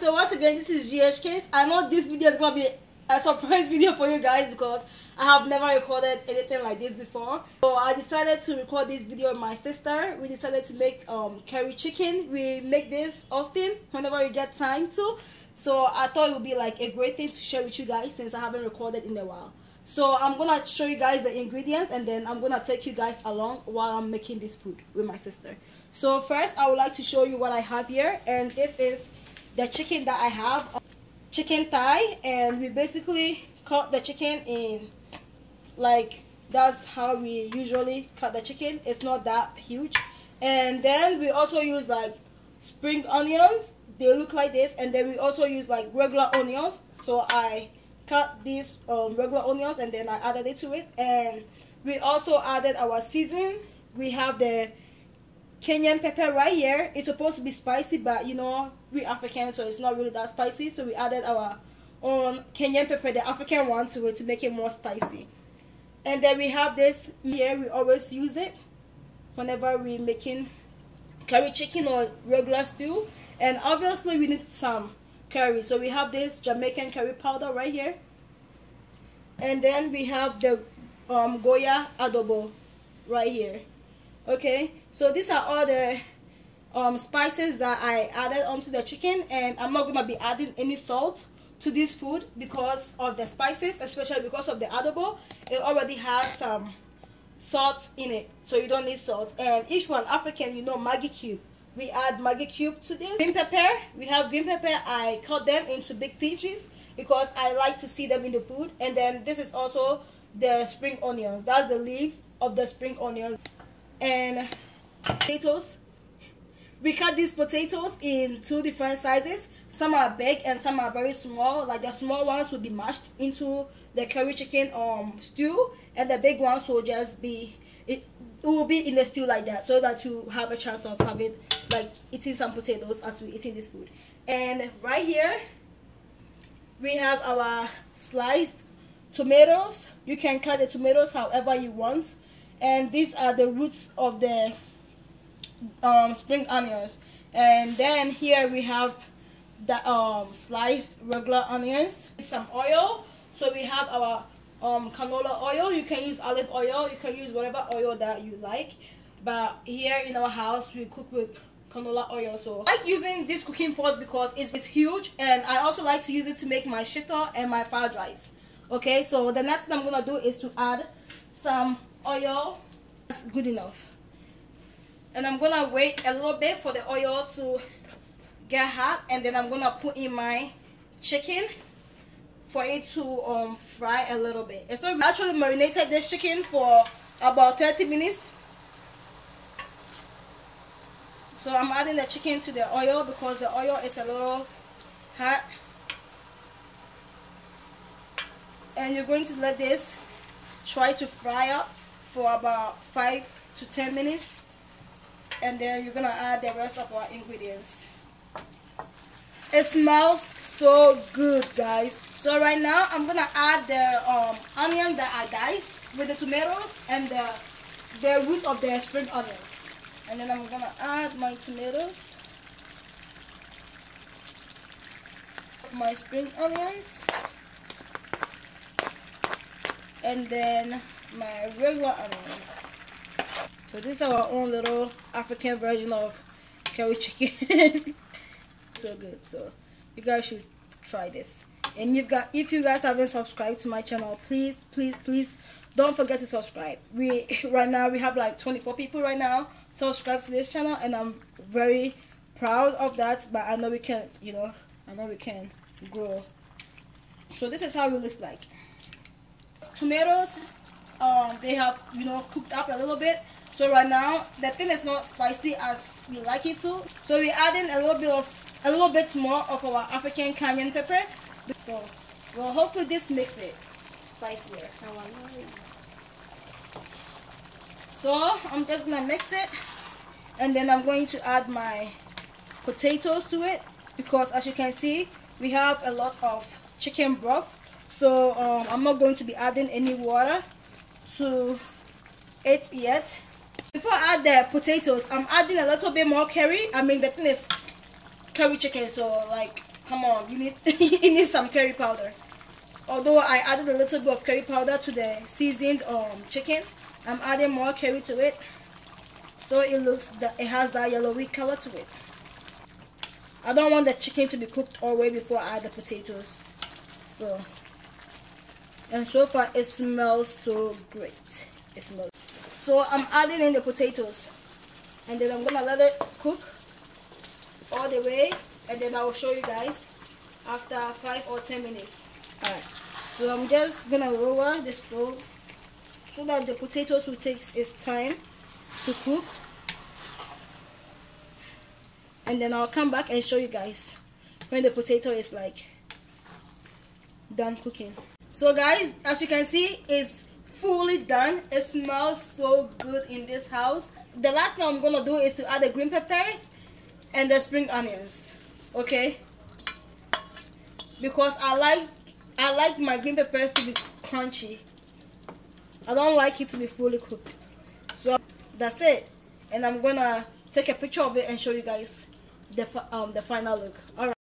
So once again, this is GHK's. I know this video is gonna be a surprise video for you guys because I have never recorded anything like this before. So I decided to record this video with my sister. We decided to make curry chicken. We make this often whenever we get time to. So I thought it would be like a great thing to share with you guys since I haven't recorded in a while. So I'm gonna show you guys the ingredients and then I'm gonna take you guys along while I'm making this food with my sister. So first I would like to show you what I have here, and this is the chicken that I have, chicken thigh, and we basically cut the chicken in, like, that's how we usually cut the chicken. It's not that huge. And then we also use like spring onions, they look like this, and then we also use like regular onions. So I cut these regular onions and then I added it to it, and we also added our seasoning. We have the cayenne pepper right here. It's supposed to be spicy, but you know, we African, so it's not really that spicy, so we added our own cayenne pepper, the African one, to it to make it more spicy. And then we have this here. We always use it whenever we're making curry chicken or regular stew, and obviously we need some curry, so we have this Jamaican curry powder right here. And then we have the goya adobo right here. Okay, so these are all the spices that I added onto the chicken, and I'm not gonna be adding any salt to this food because of the spices, especially because of the adobo. It already has some salt in it, so you don't need salt. And each one, African, you know, Maggi cube, we add Maggi cube to this. Green pepper, we have green pepper. I cut them into big pieces because I like to see them in the food. And then this is also the spring onions. That's the leaves of the spring onions. And potatoes, we cut these potatoes in two different sizes. Some are big and some are very small. Like the small ones will be mashed into the curry chicken stew, and the big ones will just be, it will be in the stew like that, so that you have a chance of having, like, eating some potatoes as we eating this food. And right here we have our sliced tomatoes. You can cut the tomatoes however you want. And these are the roots of the spring onions. And then here we have the sliced regular onions. Some oil. So we have our canola oil. You can use olive oil, you can use whatever oil that you like, but here in our house we cook with canola oil. So I like using this cooking pot because it's huge, and I also like to use it to make my shito and my fried rice. Okay, so the next thing I'm gonna do is to add some oil. That's good enough, and I'm gonna wait a little bit for the oil to get hot, and then I'm gonna put in my chicken for it to fry a little bit. So we actually marinated this chicken for about 30 minutes. So I'm adding the chicken to the oil because the oil is a little hot, and you're going to let this try to fry up for about 5 to 10 minutes, and then you're gonna add the rest of our ingredients. It smells so good, guys. So right now I'm gonna add the onion that I diced with the tomatoes and the root of the spring onions, and then I'm gonna add my tomatoes, my spring onions, and then my regular onions. So this is our own little African version of curry chicken. So good. So you guys should try this. And if you guys haven't subscribed to my channel, please don't forget to subscribe. Right now we have like 24 people right now subscribe to this channel, and I'm very proud of that, but I know we can, you know, I know we can grow. So this is how it looks like. Tomatoes, they have, you know, cooked up a little bit. So right now the thing is not spicy as we like it to, so we're adding a little bit more of our African cayenne pepper. So well, hopefully this makes it spicier. So I'm just gonna mix it, and then I'm going to add my potatoes to it because, as you can see, we have a lot of chicken broth. So I'm not going to be adding any water to it yet. Before I add the potatoes, I'm adding a little bit more curry. I mean, the thing is curry chicken, so like come on, you need you need some curry powder. Although I added a little bit of curry powder to the seasoned chicken, I'm adding more curry to it, so it has that yellowy color to it. I don't want the chicken to be cooked all the way before I add the potatoes. And so far it smells so great. It smells. So I'm adding in the potatoes, and then I'm gonna let it cook all the way, and then I will show you guys after 5 or 10 minutes. Alright, so I'm just gonna lower the stove so that the potatoes will take its time to cook, and then I'll come back and show you guys when the potato is like done cooking. So guys, as you can see, it's fully done. It smells so good in this house. The last thing I'm gonna do is to add the green peppers and the spring onions, okay? Because I like my green peppers to be crunchy. I don't like it to be fully cooked. So that's it, and I'm gonna take a picture of it and show you guys the final look. All right.